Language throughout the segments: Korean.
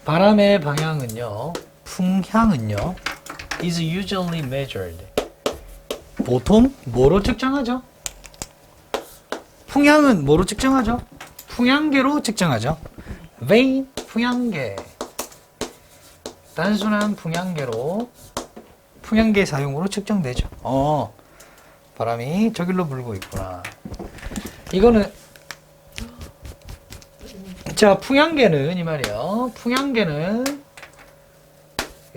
바람의 방향은요, 풍향은요, is usually measured. 보통 뭐로 측정하죠? 풍향은 뭐로 측정하죠? 풍향계로 측정하죠. vane, 풍향계. 단순한 풍향계로, 풍향계 사용으로 측정되죠. 바람이 저길로 불고 있구나. 이거는, 자, 풍향계는, 이 말이에요. 풍향계는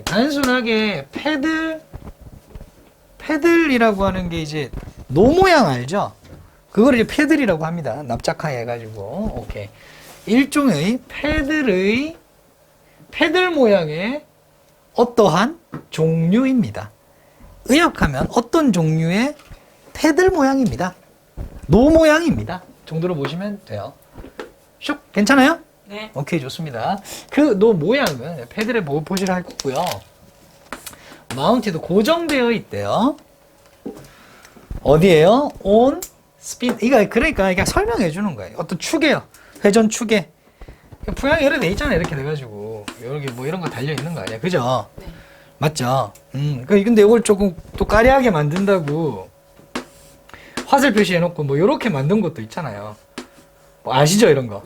단순하게 패들이라고 하는 게 이제 노 모양 알죠? 그걸 이제 패들이라고 합니다. 납작하게 해가지고. 오케이. 일종의 패들 모양의 어떠한 종류입니다. 의역하면 어떤 종류의 패들 모양입니다. 노 모양입니다. 정도로 보시면 돼요. 슉! 괜찮아요? 네. 오케이, 좋습니다. 그 노 모양은 패들에 보시라 할 거고요. 마운티도 고정되어 있대요. 어디에요? on spin. 이거 그러니까 그냥 설명해 주는 거예요. 어떤 축이에요. 회전 축에. 풍향이 이렇게 돼 있잖아요. 이렇게 돼가지고 여기 뭐 이런 거 달려 있는 거 아니야? 그죠? 네. 맞죠? 근데 이걸 조금 또 까리하게 만든다고 화살 표시해놓고 뭐 이렇게 만든 것도 있잖아요. 뭐 아시죠? 이런 거.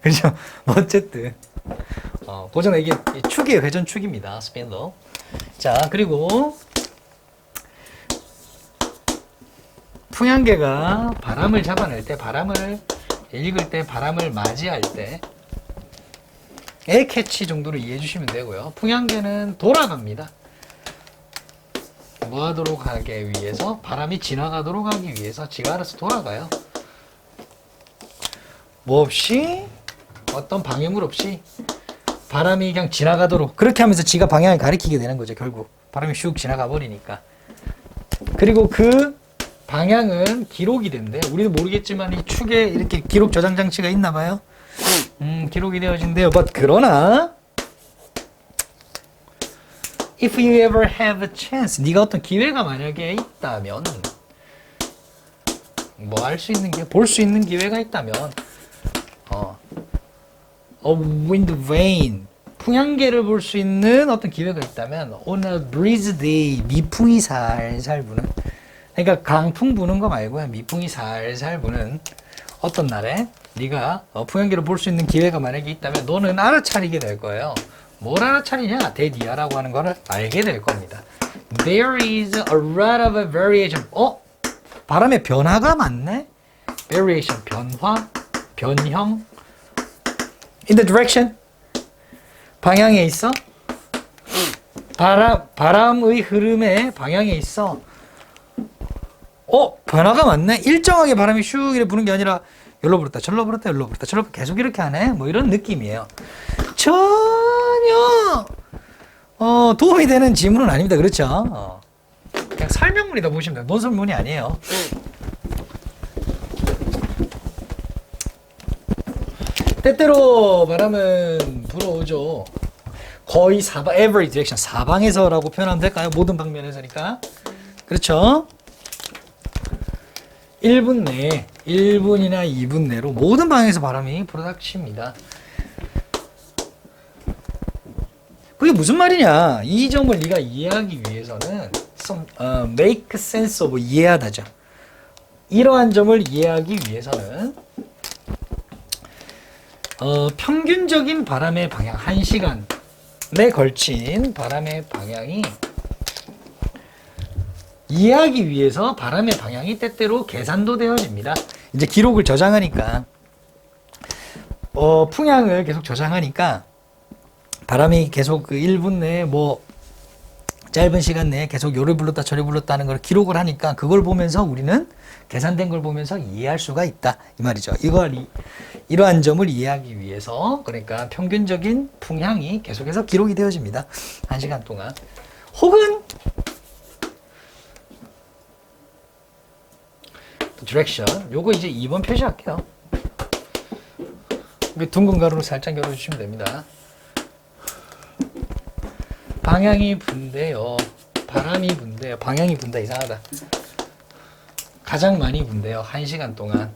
그죠? 뭐 어쨌든 고정 이게 축이에요. 회전 축입니다. 스핀도. 자, 그리고 풍향계가 바람을 잡아낼 때, 바람을 읽을 때, 바람을 맞이할 때 의 캐치 정도로 이해해 주시면 되고요. 풍향계는 돌아갑니다. 뭐 하도록 하기 위해서? 바람이 지나가도록 하기 위해서 지가 알아서 돌아가요. 뭐 없이, 어떤 방해물 없이 바람이 그냥 지나가도록, 그렇게 하면서 지가 방향을 가리키게 되는 거죠. 결국 바람이 슉 지나가 버리니까. 그리고 그 방향은 기록이 된대. 우리도 모르겠지만 이 축에 이렇게 기록 저장 장치가 있나 봐요. 기록이 되어진대요. But 그러나 if you ever have a chance, 네가 어떤 기회가 만약에 있다면, 뭐 할 수 있는 게, 볼 수 있는 기회가 있다면, a wind vane, 풍향계를 볼 수 있는 어떤 기회가 있다면, on a breeze day, 미풍이 살살 부는, 그러니까 강풍 부는 거 말고요, 미풍이 살살 부는 어떤 날에 네가 풍향계를 볼 수 있는 기회가 만약에 있다면 너는 알아차리게 될 거예요. 뭘 알아차리냐? 데디아라고 하는 거를 알게 될 겁니다. There is a lot of variation. 바람의 변화가 많네? Variation, 변화, 변형. In the direction. 방향에 있어? 바람의 흐름의 방향에 있어. 변화가 많네? 일정하게 바람이 슉 이렇게 부는 게 아니라 여기로 불었다, 저리로 불었다, 여기로 불었다, 저리로 계속 이렇게 하네? 뭐 이런 느낌이에요. 전혀 도움이 되는 지문은 아닙니다. 그렇죠? 그냥 설명문이다 보시면 돼요. 논설문이 아니에요. 때때로 바람은 불어오죠. 거의 사방, every direction, 사방에서라고 표현하면 될까요? 모든 방면에서니까. 그렇죠? 1분 내에, 1분이나 2분 내로 모든 방향에서 바람이 불어닥칩니다. 그게 무슨 말이냐? 이 점을 네가 이해하기 위해서는 make sense of 이해하다죠. 이러한 점을 이해하기 위해서는 평균적인 바람의 방향, 1시간에 걸친 바람의 방향이 이해하기 위해서 바람의 방향이 때때로 계산도 되어집니다. 이제 기록을 저장하니까 풍향을 계속 저장하니까 바람이 계속 그 1분 내에 뭐 짧은 시간 내에 계속 요를 불렀다 저를 불렀다는 걸 기록을 하니까 그걸 보면서 우리는 계산된 걸 보면서 이해할 수가 있다 이 말이죠. 이러한 점을 이해하기 위해서 그러니까 평균적인 풍향이 계속해서 기록이 되어집니다. 1시간 동안. 혹은 디렉션 요거 이제 2번 표시할게요. 둥근 가루로 살짝 열어주시면 됩니다. 방향이 분대요. 바람이 분대요. 방향이 분다 이상하다. 가장 많이 분대요. 1시간 동안.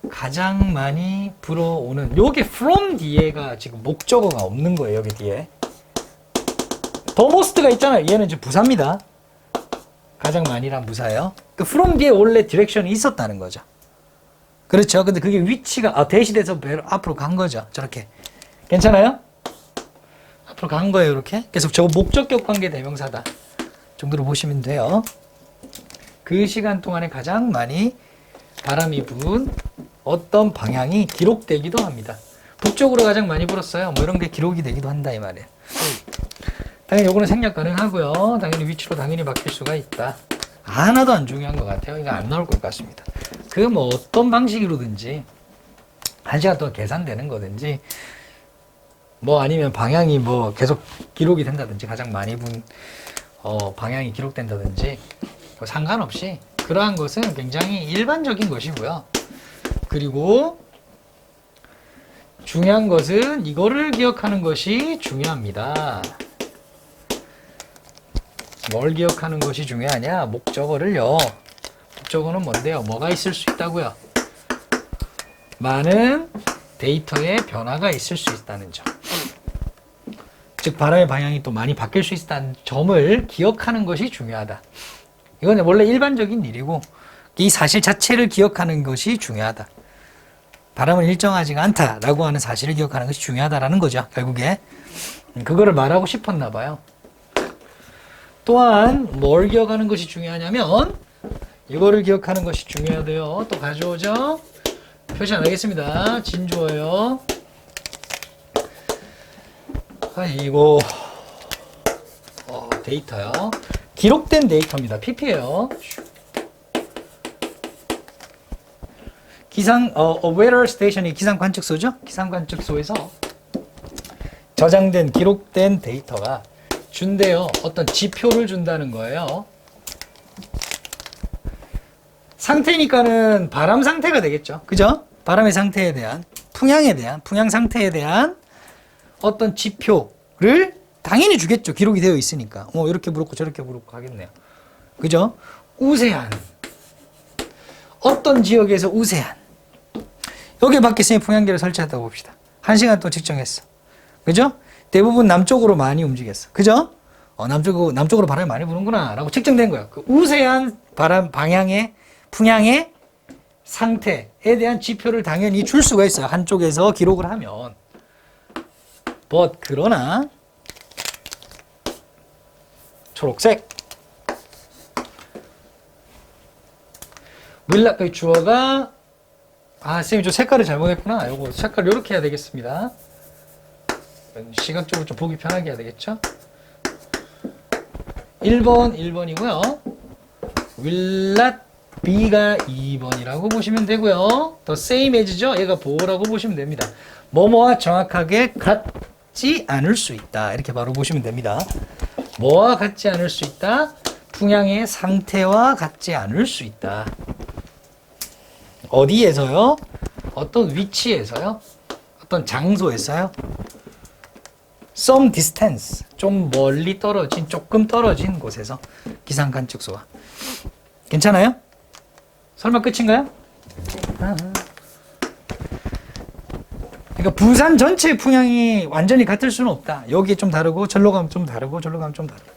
가장 많이 불어오는 요게 from 뒤에가 지금 목적어가 없는 거예요. 여기 뒤에 the most가 있잖아요. 얘는 지금 부사입니다. 가장 많이란 부사예요. 그 from 뒤에 원래 디렉션이 있었다는 거죠. 그렇죠. 근데 그게 위치가 대시돼서 앞으로 간 거죠. 저렇게 괜찮아요? 앞으로 간 거예요. 이렇게. 그래서 저 목적격 관계 대명사다 정도로 보시면 돼요. 그 시간 동안에 가장 많이 바람이 부은 어떤 방향이 기록되기도 합니다. 북쪽으로 가장 많이 불었어요. 뭐 이런 게 기록이 되기도 한다 이 말이에요. 당연히 요거는 생략 가능하고요. 당연히 위치로 당연히 바뀔 수가 있다. 하나도 안 중요한 것 같아요. 이거 안 나올 것 같습니다. 그 뭐 어떤 방식으로든지 1시간 동안 계산되는 거든지 뭐 아니면 방향이 뭐 계속 기록이 된다든지 가장 많이 분 방향이 기록된다든지 뭐 상관없이 그러한 것은 굉장히 일반적인 것이고요. 그리고 중요한 것은 이거를 기억하는 것이 중요합니다. 뭘 기억하는 것이 중요하냐? 목적어를요. 목적어는 뭔데요? 뭐가 있을 수 있다고요? 많은 데이터의 변화가 있을 수 있다는 점. 즉 바람의 방향이 또 많이 바뀔 수 있다는 점을 기억하는 것이 중요하다. 이건 원래 일반적인 일이고 이 사실 자체를 기억하는 것이 중요하다. 바람은 일정하지가 않다라고 하는 사실을 기억하는 것이 중요하다라는 거죠. 결국에 그거를 말하고 싶었나 봐요. 또한 뭘 기억하는 것이 중요하냐면 이거를 기억하는 것이 중요하대요. 또 가져오죠. 표시 안 하겠습니다. 진주어요. 이거 데이터요. 기록된 데이터입니다. pp예요. 기상 weather station이 기상 관측소죠. 기상 관측소에서 저장된 기록된 데이터가 준대요. 어떤 지표를 준다는 거예요. 상태니까는 바람 상태가 되겠죠. 그죠? 바람의 상태에 대한 풍향 상태에 대한 어떤 지표를 당연히 주겠죠. 기록이 되어 있으니까. 이렇게 물었고 저렇게 물었고 하겠네요. 그죠? 우세한. 어떤 지역에서 우세한. 여기에 밖에 풍향계를 설치했다고 봅시다. 1시간 동안 측정했어. 그죠? 대부분 남쪽으로 많이 움직였어. 그죠? 남쪽으로 바람이 많이 부는구나. 라고 측정된 거야. 그 우세한 바람 방향의, 풍향의 상태에 대한 지표를 당연히 줄 수가 있어요. 한쪽에서 기록을 하면. 그러나, 초록색. 윌라의 주어가, 선생님 저 색깔을 잘못했구나. 요거 색깔 이렇게 해야 되겠습니다. 시각적으로 좀 보기 편하게 해야 되겠죠? 1번이고요. will not be가 2번이라고 보시면 되고요. the same as죠? 얘가 보라고 보시면 됩니다. 뭐뭐와 정확하게 같지 않을 수 있다. 이렇게 바로 보시면 됩니다. 뭐와 같지 않을 수 있다? 풍향의 상태와 같지 않을 수 있다. 어디에서요? 어떤 위치에서요? 어떤 장소에서요? some distance, 좀 멀리 떨어진, 조금 떨어진 곳에서 기상 관측소와. 괜찮아요? 설마 끝인가요? 그러니까 부산 전체 풍향이 완전히 같을 수는 없다. 여기에 좀 다르고 절로 가면 좀 다르고 절로 가면 좀 다르고.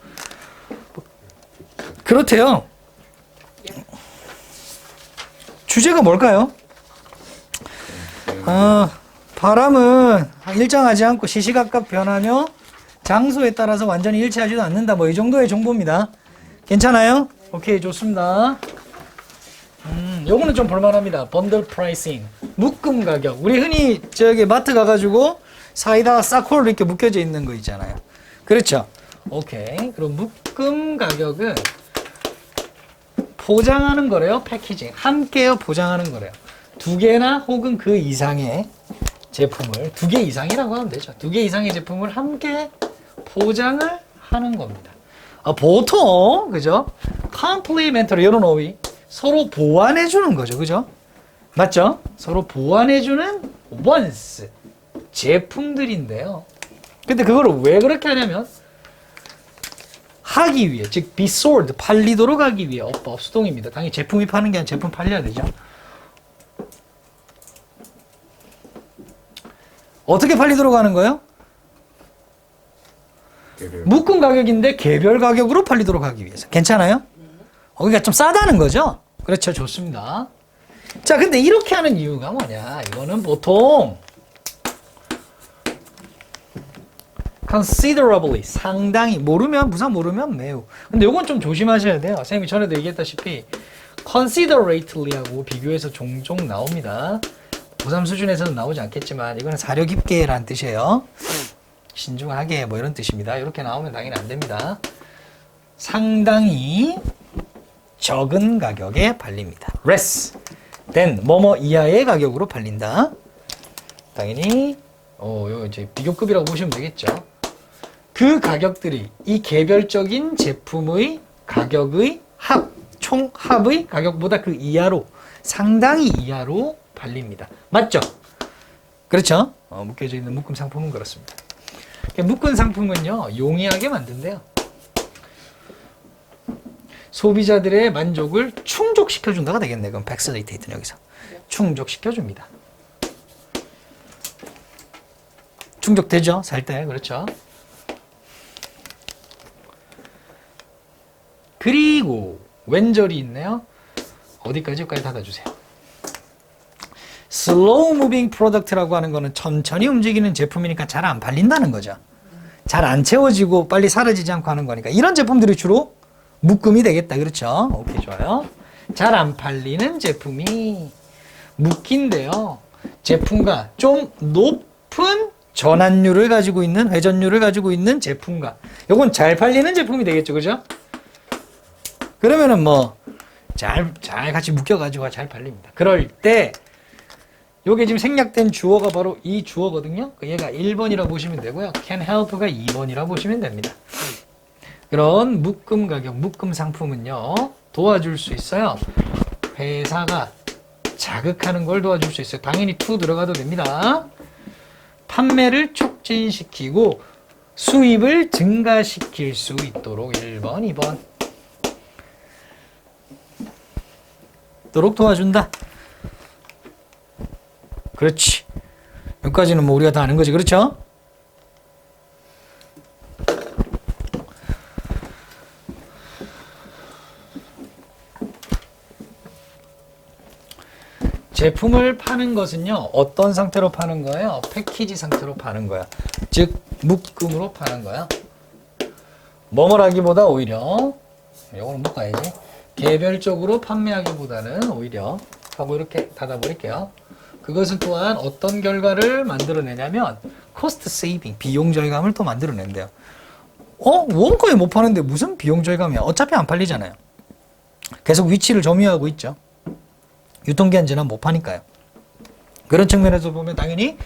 그렇대요. 주제가 뭘까요? 바람은 일정하지 않고 시시각각 변하며 장소에 따라서 완전히 일치하지도 않는다. 뭐 이 정도의 정보입니다. 괜찮아요? 오케이, 좋습니다. 요거는 좀 볼만합니다. 번들 프라이싱. 묶음 가격. 우리 흔히 저기 마트 가가지고 사이다 싸콜 이렇게 묶여져 있는 거 있잖아요. 그렇죠? 오케이. 그럼 묶음 가격은 포장하는 거래요. 패키징. 함께요. 포장하는 거래요. 2개나 혹은 그 이상의 제품을 2개 이상이라고 하면 되죠. 2개 이상의 제품을 함께 포장을 하는 겁니다. 보통 그죠? 컴플리멘터리 이런 어휘 서로 보완해 주는 거죠. 그죠? 맞죠? 서로 보완해 주는 once 제품들인데요. 근데 그거를 왜 그렇게 하냐면 하기 위해, 즉 be sold 팔리도록 하기 위해 수동입니다. 당연히 제품이 파는 게 아니라 제품 팔려야 되죠. 어떻게 팔리도록 하는 거예요? 묶음 가격인데 개별 가격으로 팔리도록 하기 위해서. 괜찮아요? 그러니까 좀 싸다는 거죠? 그렇죠. 좋습니다. 자, 근데 이렇게 하는 이유가 뭐냐? 이거는 보통 considerably, 상당히, 모르면, 부사 모르면 매우. 근데 이건 좀 조심하셔야 돼요. 선생님이 전에도 얘기했다시피 considerately 하고 비교해서 종종 나옵니다. 고3 수준에서는 나오지 않겠지만 이거는 사려 깊게라는 뜻이에요. 신중하게 뭐 이런 뜻입니다. 이렇게 나오면 당연히 안 됩니다. 상당히 적은 가격에 팔립니다. less than 뭐뭐 이하의 가격으로 팔린다. 당연히 요 이제 비교급이라고 보시면 되겠죠. 그 가격들이 이 개별적인 제품의 가격의 총합의 가격보다 그 이하로 상당히 이하로 팔립니다. 맞죠? 그렇죠? 묶여져 있는 묶음 상품은 그렇습니다. 묶은 상품은요 용이하게 만든대요. 소비자들의 만족을 충족시켜준다가 되겠네. 그럼 facilitate는 여기서 충족시켜줍니다. 충족되죠? 살 때. 그렇죠? 그리고 왼절이 있네요. 어디까지? 여기까지 닫아주세요. slow moving product라고 하는 거는 천천히 움직이는 제품이니까 잘 안 팔린다는 거죠. 잘 안 채워지고 빨리 사라지지 않고 하는 거니까 이런 제품들이 주로 묶음이 되겠다. 그렇죠? 오케이, 좋아요. 잘 안 팔리는 제품이 묶인데요. 제품과 좀 높은 전환율을 가지고 있는, 회전율을 가지고 있는 제품과 요건 잘 팔리는 제품이 되겠죠. 그죠? 그러면은 뭐 잘 같이 묶여가지고 잘 팔립니다. 그럴 때 요게 지금 생략된 주어가 바로 이 주어거든요. 얘가 1번이라고 보시면 되고요. can help가 2번이라고 보시면 됩니다. 그런 묶음 가격, 묶음 상품은요. 도와줄 수 있어요. 회사가 자극하는 걸 도와줄 수 있어요. 당연히 to 들어가도 됩니다. 판매를 촉진시키고 수입을 증가시킬 수 있도록 1번, 2번 도록 도와준다. 그렇지. 여기까지는 뭐 우리가 다 아는 거지. 그렇죠? 제품을 파는 것은요. 어떤 상태로 파는 거예요? 패키지 상태로 파는 거야. 즉 묶음으로 파는 거야. 뭐뭐라기보다 오히려 이거는 묶어야지. 개별적으로 판매하기보다는 오히려 하고 이렇게 닫아버릴게요. 그것은 또한 어떤 결과를 만들어내냐면 코스트 세이빙, 비용 절감을 또 만들어낸대요. 원가에 못 파는데 무슨 비용 절감이야? 어차피 안 팔리잖아요. 계속 위치를 점유하고 있죠. 유통기한 지나면 못 파니까요. 그런 측면에서 보면 당연히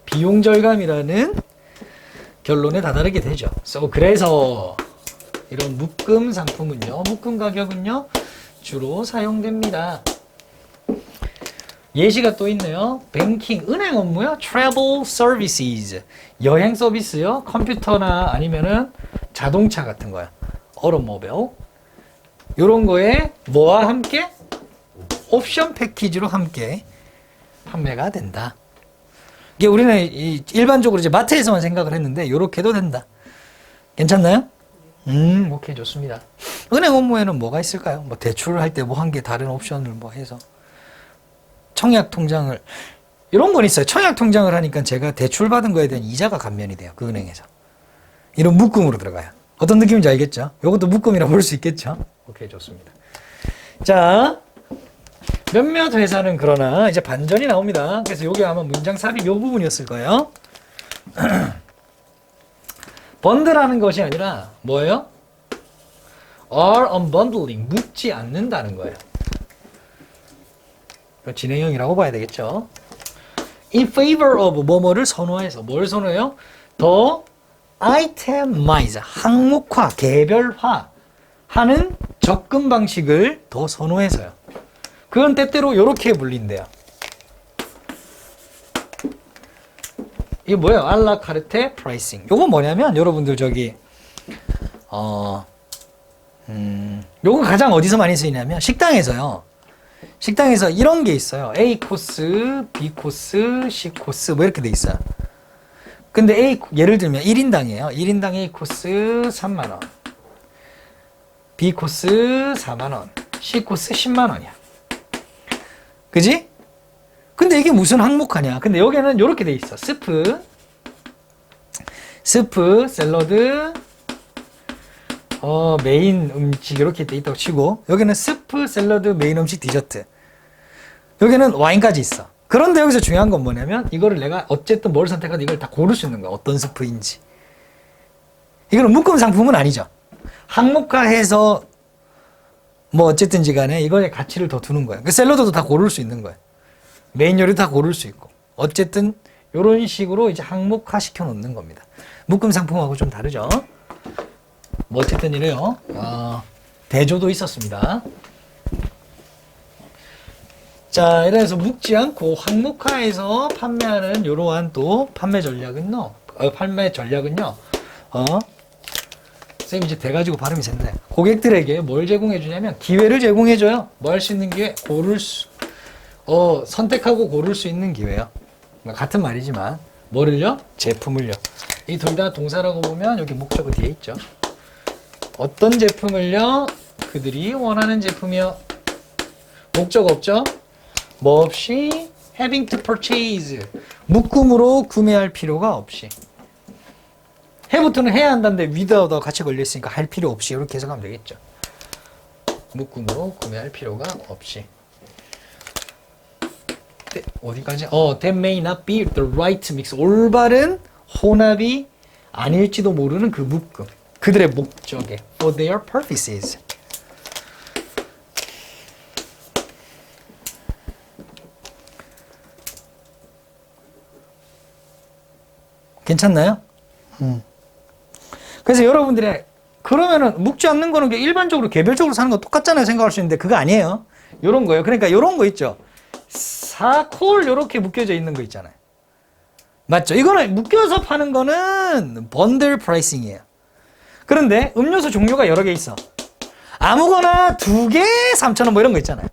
비용 절감이라는 결론에 다다르게 되죠. 그래서 이런 묶음 상품은요, 묶음 가격은요, 주로 사용됩니다. 예시가 또 있네요. 뱅킹, 은행 업무요. travel services, 여행 서비스요. 컴퓨터나 아니면은 자동차 같은 거야. automobile. 요런 거에 뭐와 함께? 옵션 패키지로 함께 판매가 된다. 이게 우리는 일반적으로 이제 마트에서만 생각을 했는데 요렇게도 된다. 괜찮나요? 오케이, 좋습니다. 은행 업무에는 뭐가 있을까요? 뭐 대출을 할 때 뭐 한 개 다른 옵션을 뭐 해서 청약 통장을 이런 건 있어요. 청약 통장을 하니까 제가 대출 받은 거에 대한 이자가 감면이 돼요. 그 은행에서. 이런 묶음으로 들어가요. 어떤 느낌인지 알겠죠? 이것도 묶음이라 볼 수 있겠죠? 오케이, 좋습니다. 자, 몇몇 회사는 그러나 이제 반전이 나옵니다. 그래서 이게 아마 문장 삽입 이 부분이었을 거예요. 번들하는 것이 아니라 뭐예요? are unbundling, 묶지 않는다는 거예요. 진행형이라고 봐야 되겠죠. in favor of 뭐뭐를 선호해서 뭘 선호해요? 더 itemize, 항목화, 개별화 하는 접근 방식을 더 선호해서요. 그건 때때로 이렇게 불린대요. 이게 뭐예요? 알라카르테 프라이싱. 요거 뭐냐면 여러분들 저기 요거 가장 어디서 많이 쓰이냐면 식당에서요. 식당에서 이런 게 있어요. A 코스, B 코스, C 코스 뭐 이렇게 돼 있어요. 근데 A 예를 들면 1인당이에요. 1인당 A 코스 3만 원. B 코스 4만 원. C 코스 10만 원이야. 그지? 근데 이게 무슨 항목하냐? 근데 여기는 이렇게 돼 있어. 스프, 샐러드, 메인 음식 이렇게 돼 있다고 치고 여기는 스프, 샐러드, 메인 음식, 디저트. 여기는 와인까지 있어. 그런데 여기서 중요한 건 뭐냐면 이거를 내가 어쨌든 뭘 선택하든 이걸 다 고를 수 있는 거야. 어떤 스프인지. 이거는 묶음 상품은 아니죠. 항목화해서 뭐 어쨌든지 간에 이거에 가치를 더 두는 거야. 그 샐러드도 다 고를 수 있는 거야. 메인 요리도 다 고를 수 있고. 어쨌든 이런 식으로 이제 항목화 시켜 놓는 겁니다. 묶음 상품하고 좀 다르죠. 뭐 어쨌든 이래요. 대조도 있었습니다. 자, 이래서 묶지 않고 항목화해서 판매하는 이러한 또 판매 전략은요. 선생님 이제 돼가지고 발음이 샌데 고객들에게 뭘 제공해 주냐면 기회를 제공해 줘요. 뭐 할 수 있는 기회? 선택하고 고를 수 있는 기회요. 같은 말이지만 뭐를요? 제품을요. 이 둘 다 동사라고 보면 여기 목적어 뒤에 있죠. 어떤 제품을요? 그들이 원하는 제품이요. 목적 없죠? 뭐 없이 having to purchase 묶음으로 구매할 필요가 없이 have부터는 해야 한다는데 without 같이 걸려있으니까 할 필요 없이 이렇게 해석하면 되겠죠. 묶음으로 구매할 필요가 없이 어디까지? That may not be the right mix 올바른 혼합이 아닐지도 모르는 그 묶음 그들의 목적에 for their purposes 괜찮나요? 그래서 여러분들의 그러면은 묶지 않는 거는 일반적으로 개별적으로 사는 거 똑같잖아요 생각할 수 있는데 그거 아니에요. 요런 거예요. 그러니까 요런 거 있죠. 4콜 요렇게 묶여져 있는 거 있잖아요. 맞죠? 이거는 묶여서 파는 거는 번들 프라이싱이에요. 그런데 음료수 종류가 여러 개 있어. 아무거나 2개 3,000원 뭐 이런 거 있잖아요.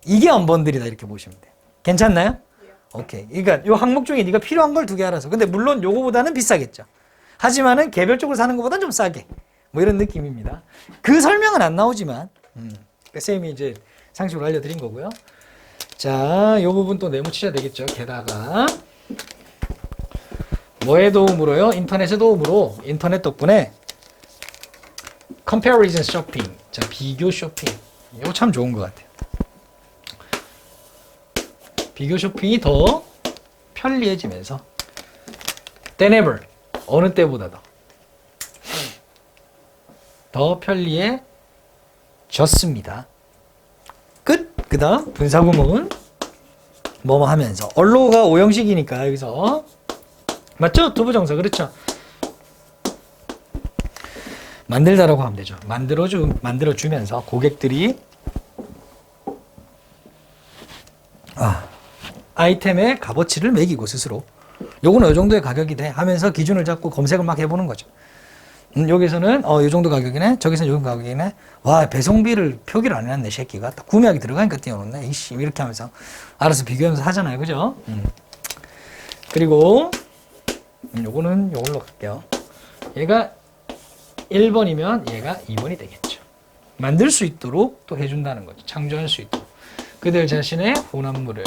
이게 언번들이다 이렇게 보시면 돼요. 괜찮나요? 오케이. 그러니까 요 항목 중에 네가 필요한 걸 2개 알아서. 근데 물론 요거보다는 비싸겠죠. 하지만은 개별적으로 사는 것보다는 좀 싸게. 뭐 이런 느낌입니다. 그 설명은 안 나오지만 쌤이 이제 상식으로 알려드린 거고요. 자, 요 부분 또 메모치셔야 되겠죠. 게다가 뭐의 도움으로요? 인터넷의 도움으로 인터넷 덕분에 comparison 쇼핑, 자 비교 쇼핑. 이거 참 좋은 것 같아요. 비교 쇼핑이 더 편리해지면서 than ever 어느 때보다도 더 편리해졌습니다. 끝. 그 다음 분사구문은 뭐뭐 하면서 언로가 오형식이니까 여기서 맞죠? 두부정사 그렇죠? 만들다라고 하면 되죠. 만들어주면서 고객들이 아이템의 값어치를 매기고 스스로 요거는 요 정도의 가격이 돼 하면서 기준을 잡고 검색을 막 해보는 거죠. 여기서는 요 정도 가격이네 저기서는 요 정도 가격이네 와 배송비를 표기를 안 해놨네 새끼가 딱 구매하기 들어가니까 띄워놓네 이씨 이렇게 하면서 알아서 비교하면서 하잖아요. 그죠? 그리고 요거는 요걸로 갈게요. 얘가 1번이면 얘가 2번이 되겠죠. 만들 수 있도록 또 해준다는 거죠. 창조할 수 있도록 그들 자신의 혼합물을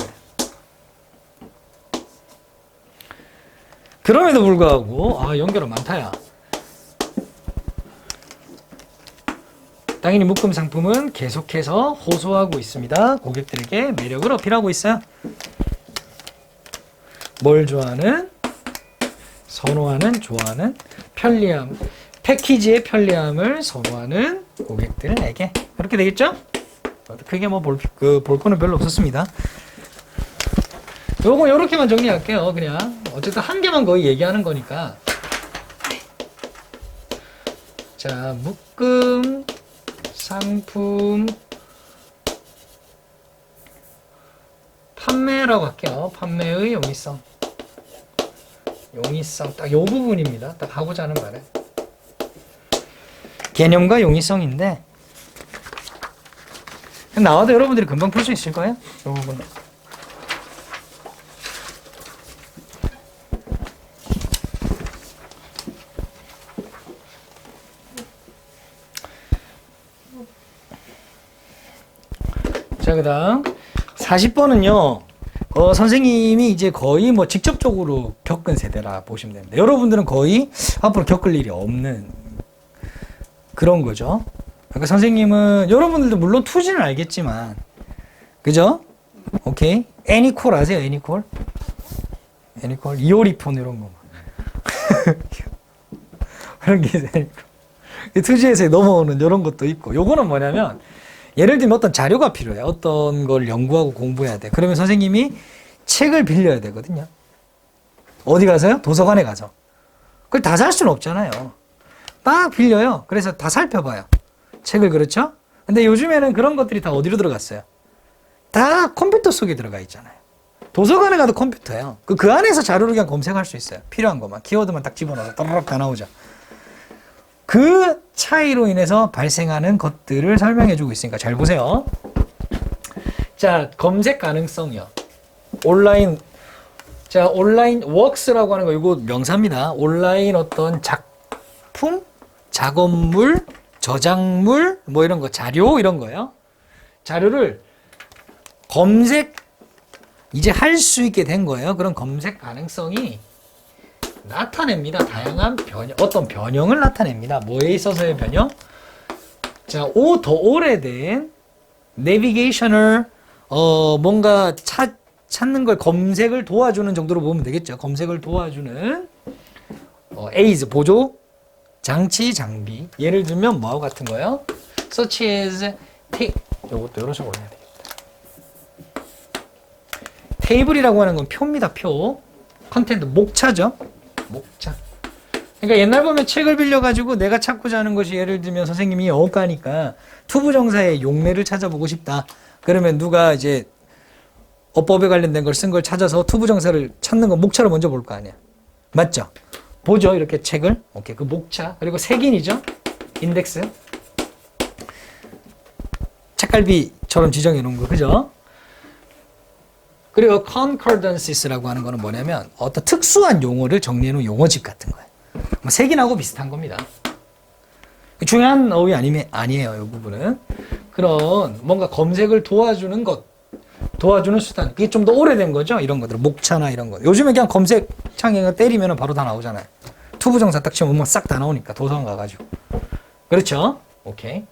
그럼에도 불구하고 연결은 많다야. 당연히 묶음 상품은 계속해서 호소하고 있습니다. 고객들에게 매력을 어필하고 있어요. 뭘 좋아하는? 선호하는, 좋아하는, 편리함, 패키지의 편리함을 선호하는 고객들에게 그렇게 되겠죠? 크게 뭐 볼 거는 별로 없었습니다. 요거 요렇게만 정리할게요. 그냥 어쨌든 한 개만 거의 얘기하는 거니까. 자, 묶음 상품 판매라고 할게요. 판매의 용이성 딱 요 부분입니다. 딱 하고자 하는 말은 개념과 용이성인데 나와도 여러분들이 금방 풀 수 있을 거예요. 요 부분 자, 그 다음 40번은요. 선생님이 이제 거의 뭐 직접적으로 겪은 세대라 보시면 됩니다. 여러분들은 거의 앞으로 겪을 일이 없는 그런 거죠. 그러니까 선생님은 여러분들도 물론 투지는 알겠지만, 그죠? 오케이. 애니콜 아세요? 애니콜? 애니콜? 이오리폰 이런 거. 그런 게 있어요. 투지에서 넘어오는 이런 것도 있고, 요거는 뭐냐면, 예를 들면 어떤 자료가 필요해. 어떤 걸 연구하고 공부해야 돼. 그러면 선생님이 책을 빌려야 되거든요. 어디 가서요? 도서관에 가서. 그걸 다 살 수는 없잖아요. 딱 빌려요. 그래서 다 살펴봐요. 책을, 그렇죠? 근데 요즘에는 그런 것들이 다 어디로 들어갔어요? 다 컴퓨터 속에 들어가 있잖아요. 도서관에 가도 컴퓨터예요. 그 안에서 자료를 그냥 검색할 수 있어요. 필요한 것만. 키워드만 딱 집어넣어서 따라락 다 나오죠. 그 차이로 인해서 발생하는 것들을 설명해 주고 있으니까 잘 보세요. 자, 검색 가능성이요. 온라인, 자, 온라인 워크스라고 하는 거, 이거 명사입니다. 온라인 어떤 작품, 작업물, 저작물, 뭐 이런 거, 자료, 이런 거요. 자료를 검색, 이제 할 수 있게 된 거예요. 그런 검색 가능성이 나타냅니다. 다양한 변형, 어떤 변형을 나타냅니다. 뭐에 있어서의 변형? 자, 더 오래된 내비게이션을 뭔가 찾는 걸 검색을 도와주는 정도로 보면 되겠죠. 검색을 도와주는 aids, 보조 장치, 장비. 예를 들면 뭐하고 같은 거요? such as 요것도 여러 식으로 해야 되겠다. 테이블이라고 하는 건 표입니다. 표. 컨텐트 목차죠. 목차. 그러니까 옛날 보면 책을 빌려가지고 내가 찾고자 하는 것이, 예를 들면 선생님이 어가니까 투부정사의 용례를 찾아보고 싶다. 그러면 누가 이제 어법에 관련된 걸 쓴 걸 찾아서 투부정사를 찾는 건 목차를 먼저 볼 거 아니야. 맞죠? 보죠. 이렇게 책을. 오케이. 그 목차. 그리고 색인이죠. 인덱스. 책갈비처럼 지정해 놓은 거. 그죠? 그리고 concordances라고 하는 거는 뭐냐면 어떤 특수한 용어를 정리해 놓은 용어집 같은 거예요. 뭐 색인하고 비슷한 겁니다. 중요한 어휘 아니에요. 이 부분은. 그런 뭔가 검색을 도와주는 것, 도와주는 수단. 그게 좀 더 오래된 거죠. 이런 것들. 목차나 이런 거. 요즘에 그냥 검색창에 때리면 바로 다 나오잖아요. 투부정사 딱 치면 음악 싹 다 나오니까 도서관 가가지고. 그렇죠? 오케이.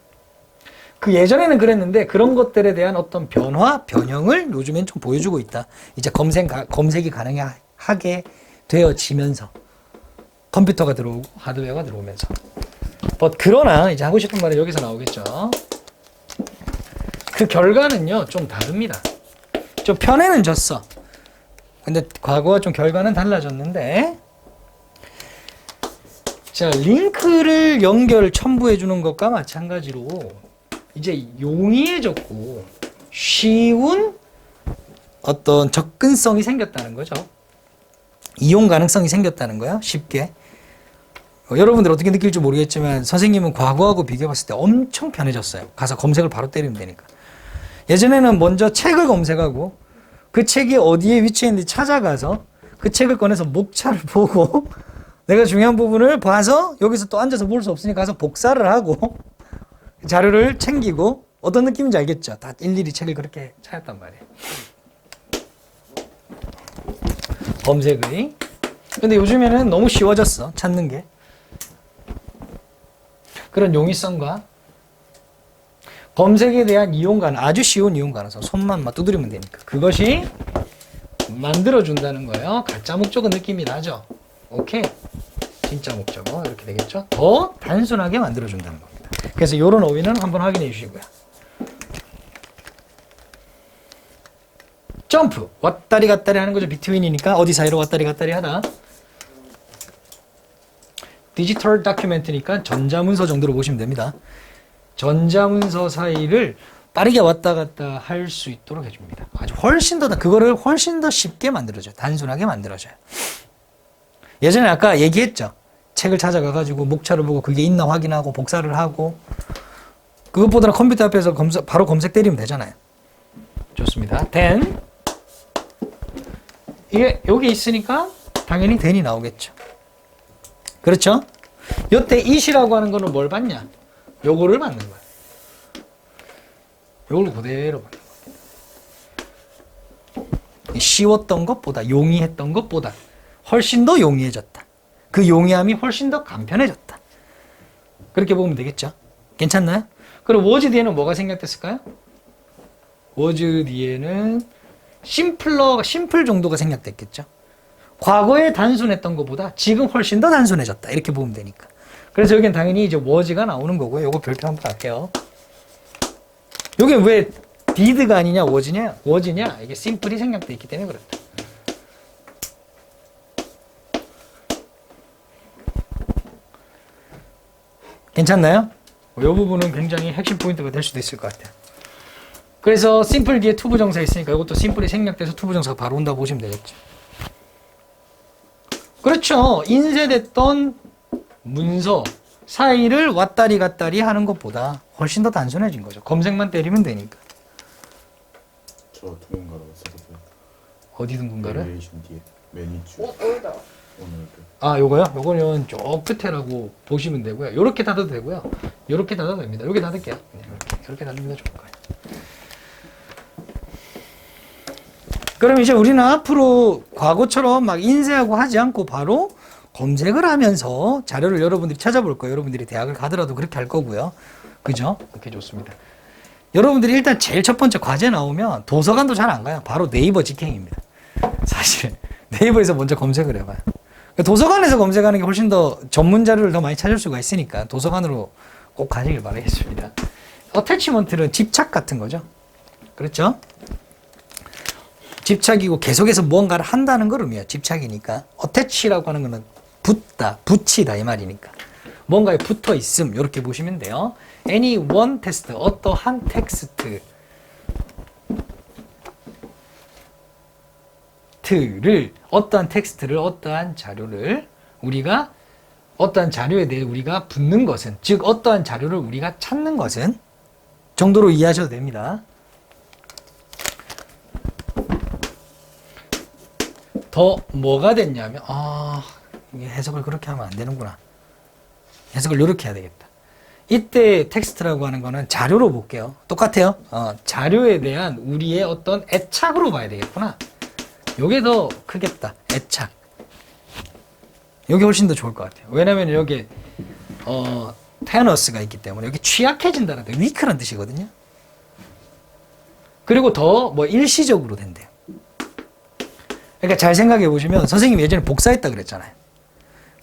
그 예전에는 그랬는데 그런 것들에 대한 어떤 변화, 변형을 요즘엔 좀 보여주고 있다. 이제 검색이 가능하게 되어지면서 컴퓨터가 들어오고 하드웨어가 들어오면서. 그러나 이제 하고 싶은 말은 여기서 나오겠죠. 그 결과는요 좀 다릅니다. 좀 편해는 졌어. 근데 과거와 좀 결과는 달라졌는데, 자, 링크를 첨부해 주는 것과 마찬가지로 이제 용이해졌고 쉬운 어떤 접근성이 생겼다는 거죠. 이용 가능성이 생겼다는 거야. 쉽게. 여러분들 어떻게 느낄지 모르겠지만 선생님은 과거하고 비교해 봤을 때 엄청 편해졌어요. 가서 검색을 바로 때리면 되니까. 예전에는 먼저 책을 검색하고 그 책이 어디에 위치해 있는지 찾아가서 그 책을 꺼내서 목차를 보고 내가 중요한 부분을 봐서 여기서 또 앉아서 볼 수 없으니까 가서 복사를 하고 자료를 챙기고, 어떤 느낌인지 알겠죠? 다 일일이 책을 그렇게 찾았단 말이에요. 검색의. 근데 요즘에는 너무 쉬워졌어. 찾는 게. 그런 용이성과 검색에 대한 아주 쉬운 이용 가능성. 손만 막 두드리면 되니까. 그것이 만들어준다는 거예요. 가짜 목적은 느낌이 나죠? 오케이. 진짜 목적어. 이렇게 되겠죠? 더 단순하게 만들어준다는 겁니다. 그래서 이런 어휘는 한번 확인해 주시고요. 점프. 왔다리 갔다리 하는 거죠. 비트윈이니까 어디 사이로 왔다리 갔다리 하다. 디지털 다큐멘트니까 전자문서 정도로 보시면 됩니다. 전자문서 사이를 빠르게 왔다 갔다 할 수 있도록 해줍니다. 아주 그거를 훨씬 더 쉽게 만들어줘요. 단순하게 만들어줘요. 예전에 아까 얘기했죠. 책을 찾아가가지고 목차를 보고 그게 있나 확인하고 복사를 하고, 그것보다는 컴퓨터 앞에서 바로 검색 때리면 되잖아요. 좋습니다. then 이게 여기 있으니까 당연히 then이 나오겠죠. 그렇죠? 요때 it이라고 하는 거는 뭘 받냐? 요거를 받는 거예요. 요걸 그대로 받는 겁니다. 쉬웠던 것보다, 용이했던 것보다 훨씬 더 용이해졌다. 그 용이함이 훨씬 더 간편해졌다. 그렇게 보면 되겠죠. 괜찮나요? 그럼 was 뒤에는 뭐가 생략됐을까요? was 뒤에는 심플 정도가 생략됐겠죠. 과거에 단순했던 것보다 지금 훨씬 더 단순해졌다. 이렇게 보면 되니까. 그래서 여기는 당연히 이제 was가 나오는 거고요. 요거 별표 한번 할게요. 요게 왜 did가 아니냐 was냐? 이게 심플이 생략돼 있기 때문에 그렇다. 괜찮나요? 이 부분은 굉장히 핵심 포인트가 될 수도 있을 것 같아요. 그래서 심플 뒤에 투부정사 있으니까 이것도 심플이 생략돼서 투부정사가 바로 온다고 보시면 되겠죠. 그렇죠. 인쇄됐던 문서 사이를 왔다리 갔다리 하는 것보다 훨씬 더 단순해진 거죠. 검색만 때리면 되니까. 저 누군가로 써서 어디 누군가를? 내레이션 뒤에 매니주 어디다? 오늘 요거요? 요거는 저 끝에라고 보시면 되고요. 요렇게 닫아도 되고요. 요렇게 닫아도 됩니다. 요렇게 닫을게요. 이렇게 닫으면 좋을 거예요. 그럼 이제 우리는 앞으로 과거처럼 막 인쇄하고 하지 않고 바로 검색을 하면서 자료를 여러분들이 찾아볼 거예요. 여러분들이 대학을 가더라도 그렇게 할 거고요. 그죠? 오케이, 좋습니다. 여러분들이 일단 제일 첫 번째 과제 나오면 도서관도 잘 안 가요. 바로 네이버 직행입니다. 사실 네이버에서 먼저 검색을 해봐요. 도서관에서 검색하는 게 훨씬 더 전문 자료를 더 많이 찾을 수가 있으니까 도서관으로 꼭 가시길 바라겠습니다. 어태치먼트는 집착 같은 거죠. 그렇죠? 집착이고 계속해서 무언가를 한다는 걸 의미해요. 집착이니까. 어태치라고 하는 거는 붙다, 붙이다 이 말이니까. 뭔가에 붙어 있음 이렇게 보시면 돼요. any one text, 어떠한 텍스트를 어떠한 텍스트를 어떠한 자료를 우리가 어떠한 자료에 대해 우리가 붙는 것은 즉 어떠한 자료를 우리가 찾는 것은 정도로 이해하셔도 됩니다. 더 뭐가 됐냐면 이게 해석을 그렇게 하면 안 되는구나. 해석을 이렇게 해야 되겠다. 이때 텍스트라고 하는 거는 자료로 볼게요. 똑같아요. 자료에 대한 우리의 어떤 애착으로 봐야 되겠구나. 요게 더 크겠다. 애착. 요게 훨씬 더 좋을 것 같아요. 왜냐면 여기 테너스가 있기 때문에 여기 취약해진다는 뜻, 위크란 뜻이거든요. 그리고 더 뭐 일시적으로 된대요. 그러니까 잘 생각해 보시면 선생님이 예전에 복사했다 그랬잖아요.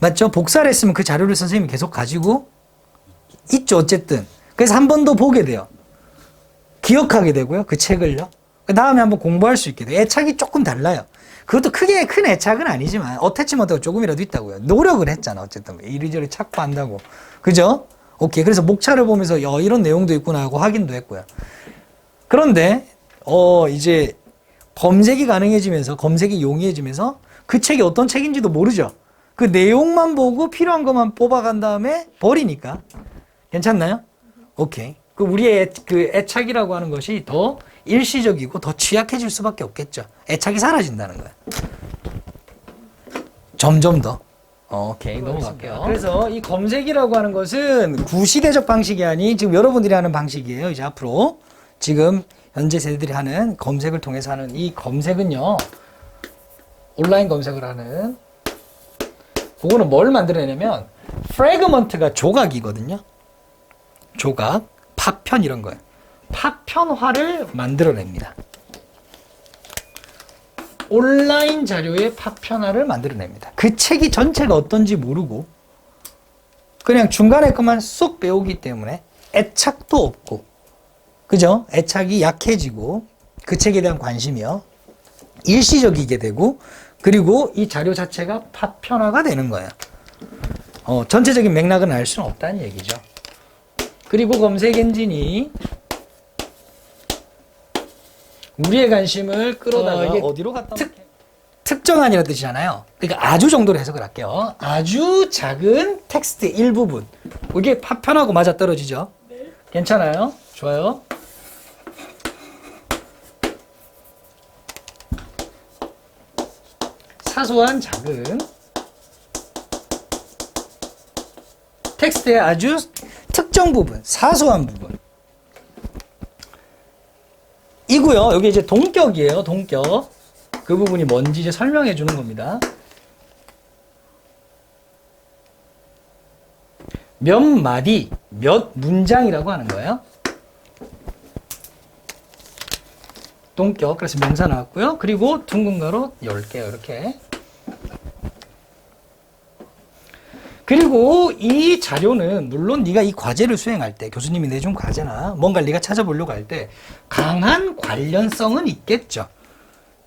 맞죠? 복사를 했으면 그 자료를 선생님이 계속 가지고 있죠. 어쨌든. 그래서 한 번 더 보게 돼요. 기억하게 되고요. 그 책을요. 그 다음에 한번 공부할 수 있게 돼요. 애착이 조금 달라요. 그것도 크게 큰 애착은 아니지만 어태치먼트가 조금이라도 있다고요. 노력을 했잖아. 어쨌든 이리저리 찾고 한다고. 그죠? 오케이. 그래서 목차를 보면서 이런 내용도 있구나 하고 확인도 했고요. 그런데 이제 검색이 가능해지면서 검색이 용이해지면서 그 책이 어떤 책인지도 모르죠. 그 내용만 보고 필요한 것만 뽑아간 다음에 버리니까. 괜찮나요? 오케이. 그 우리의 그 애착이라고 하는 것이 더 일시적이고 더 취약해질 수밖에 없겠죠. 애착이 사라진다는 거야. 점점 더. 오케이. 넘어갈게요. 그래서 이 검색이라고 하는 것은 구시대적 방식이 아닌 지금 여러분들이 하는 방식이에요. 이제 앞으로 지금 현재 세대들이 하는 검색을 통해서 하는 이 검색은요. 온라인 검색을 하는 그거는 뭘 만들어내냐면 프래그먼트가 조각이거든요. 조각, 파편 이런 거예요. 파편화를 만들어냅니다. 온라인 자료의 파편화를 만들어냅니다. 그 책이 전체가 어떤지 모르고 그냥 중간에 것만 쏙 배우기 때문에 애착도 없고 그죠? 애착이 약해지고 그 책에 대한 관심이요. 일시적이게 되고 그리고 이 자료 자체가 파편화가 되는 거예요. 전체적인 맥락은 알 수는 없다는 얘기죠. 그리고 검색 엔진이 우리의 관심을 끌어다가 어디로 갔다 특정한이라는 뜻이잖아요. 그러니까 아주 정도로 해석을 할게요. 아주 작은 텍스트의 일부분. 이게 파편하고 맞아떨어지죠? 네. 괜찮아요? 좋아요. 사소한 작은 텍스트의 아주 특정 부분, 사소한 부분. 이고요. 여기 이제 동격이에요. 동격. 그 부분이 뭔지 이제 설명해 주는 겁니다. 몇 마디, 몇 문장이라고 하는 거예요. 동격, 그래서 명사 나왔고요. 그리고 둥근 가로 10개요, 이렇게. 그리고 이 자료는 물론 네가 이 과제를 수행할 때, 교수님이 내준 과제나 뭔가 네가 찾아보려고 할 때 강한 관련성은 있겠죠.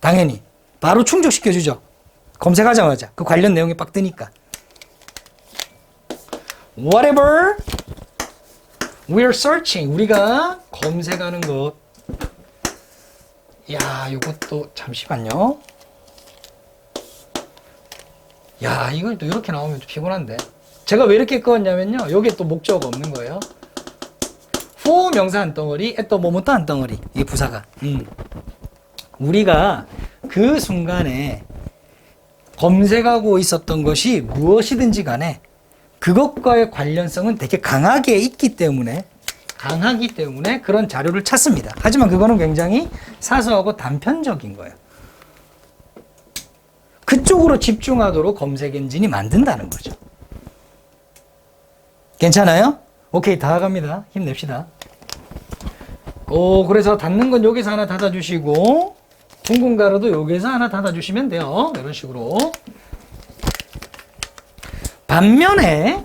당연히. 바로 충족시켜주죠. 검색하자마자 그 관련 내용이 빡 뜨니까. Whatever we're searching, 우리가 검색하는 것. 야, 이것도 잠시만요. 야, 이걸 또 이렇게 나오면 좀 피곤한데. 제가 왜 이렇게 꺼왔냐면요. 여기에 또 목적 없는 거예요. for 명사 한 덩어리, at the moment 한 덩어리. 이게 부사가. 우리가 그 순간에 검색하고 있었던 것이 무엇이든지 간에 그것과의 관련성은 되게 강하기 때문에 그런 자료를 찾습니다. 하지만 그거는 굉장히 사소하고 단편적인 거예요. 그쪽으로 집중하도록 검색 엔진이 만든다는 거죠. 괜찮아요? 오케이, 다 갑니다. 힘냅시다. 그래서 닫는 건 여기서 하나 닫아주시고, 둥근 가로도 여기서 하나 닫아주시면 돼요. 이런 식으로. 반면에,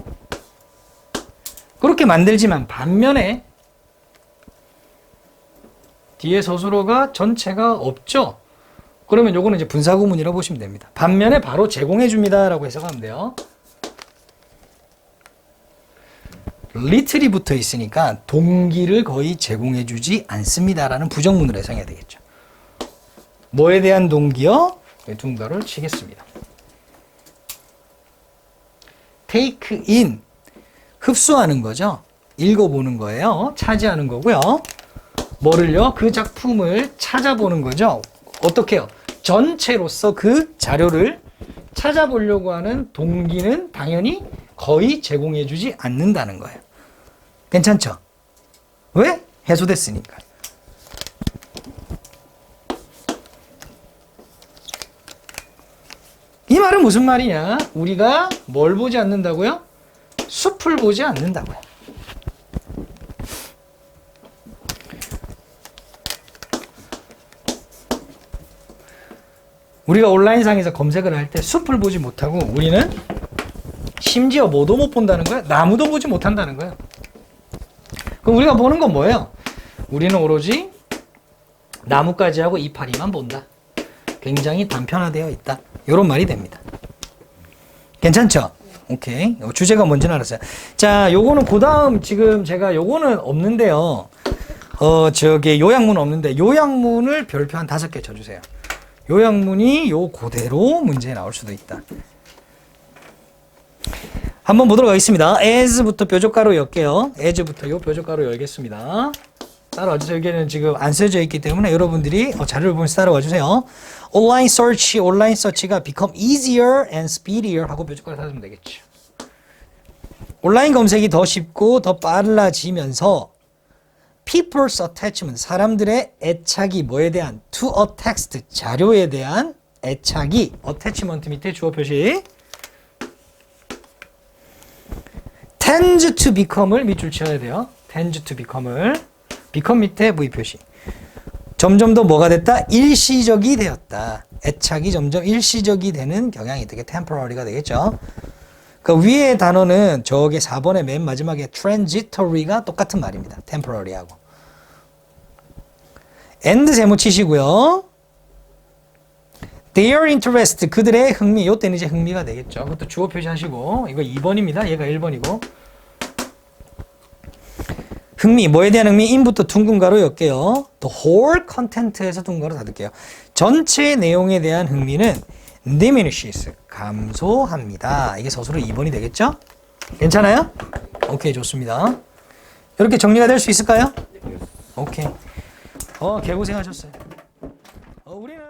그렇게 만들지만 반면에, 뒤에 서술어가 전체가 없죠? 그러면 요거는 이제 분사구문이라고 보시면 됩니다. 반면에 바로 제공해 줍니다 라고 해석하면 돼요. little이 붙어 있으니까 동기를 거의 제공해 주지 않습니다 라는 부정문으로 해석해야 되겠죠. 뭐에 대한 동기요? 둥가를 치겠습니다. take in, 흡수하는 거죠. 읽어보는 거예요. 차지하는 거고요. 뭐를요? 그 작품을 찾아보는 거죠. 어떻게 해요? 전체로서 그 자료를 찾아보려고 하는 동기는 당연히 거의 제공해주지 않는다는 거예요. 괜찮죠? 왜? 해소됐으니까. 이 말은 무슨 말이냐? 우리가 뭘 보지 않는다고요? 숲을 보지 않는다고요. 우리가 온라인상에서 검색을 할 때 숲을 보지 못하고 우리는 심지어 뭐도 못 본다는 거야? 나무도 보지 못한다는 거야. 그럼 우리가 보는 건 뭐예요? 우리는 오로지 나뭇가지 하고 이파리만 본다. 굉장히 단편화되어 있다. 이런 말이 됩니다. 괜찮죠? 오케이. 주제가 뭔지는 알았어요. 자, 요거는 그 다음 지금 제가 요거는 없는데요. 저기 요약문 없는데 요약문을 별표 한 5개 쳐주세요. 요약문이 요 그대로 문제에 나올 수도 있다. 한번 보도록 하겠습니다. as부터 뾰족가로 열게요. as부터 요 뾰족가로 열겠습니다. 따라와주세요. 여기는 지금 안 써져 있기 때문에 여러분들이 자료를 보면서 따라와주세요. 온라인 서치가 become easier and speedier 하고 뾰족가로 찾으면 되겠죠. 온라인 검색이 더 쉽고 더 빨라지면서 people's attachment, 사람들의 애착이 뭐에 대한 to a text, 자료에 대한 애착이 attachment 밑에 주어 표시 tends to become을 밑줄 치어야 돼요. tends to become을 become 밑에 V 표시 점점 더 뭐가 됐다? 일시적이 되었다. 애착이 점점 일시적이 되는 경향이 되게 temporary가 되겠죠. 그 위에 단어는 저게 4번의 맨 마지막에 transitory가 똑같은 말입니다. temporary하고. and 세모 치시고요. their interest, 그들의 흥미. 요때는 이제 흥미가 되겠죠. 그것도 주어 표시하시고. 이거 2번입니다. 얘가 1번이고. 흥미, 뭐에 대한 흥미? in부터 둥근 가로 엮게요. the whole content에서 둥근 가로 닫을게요. 전체 내용에 대한 흥미는 diminishes, 감소합니다. 이게 서술어 2번이 되겠죠? 괜찮아요? 오케이, 좋습니다. 이렇게 정리가 될 수 있을까요? 오케이. 개고생하셨어요. 우리는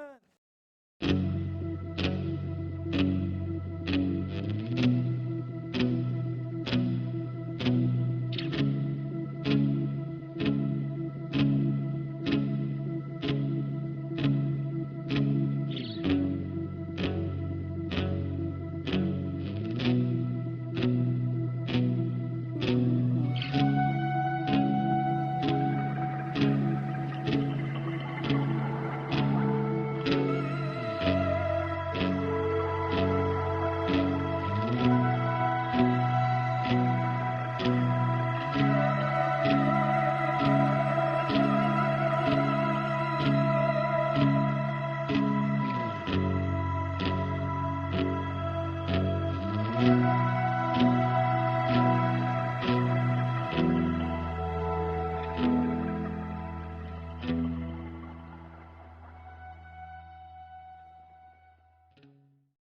네.